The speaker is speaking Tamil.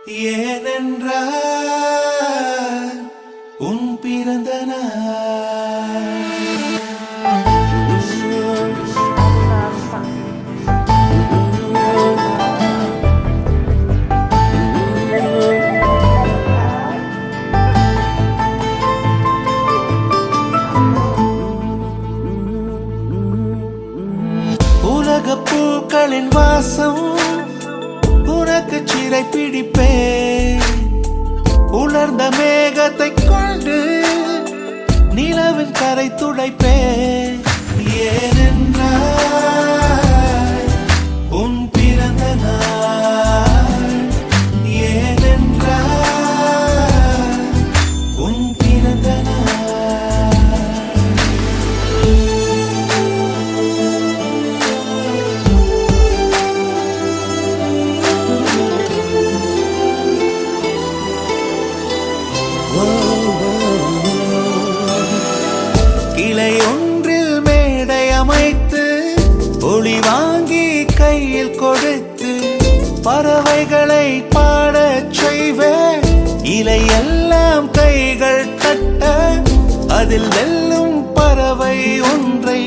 ஏனென்றால் உன் பிறந்த நாள். உலக பூக்களின் வாசம் உனக்கு சிறை பிடிப்பேன். உலர்ந்த மேகத்தை கொண்டு நிலவின் கரை துடைப்பேன். ஏனென்றால் உன் பிறந்த நாள். ஏனென்றால் உன் பிறந்த நாள். கிளை ஒன்றில் மேடை அமைத்து ஒளி வாங்கி கையில் கொடுத்து பறவைகளை பாடச் செய்வேன். இலையெல்லாம் கைகள் தட்ட அதில் வெல்லும் பறவை ஒன்றை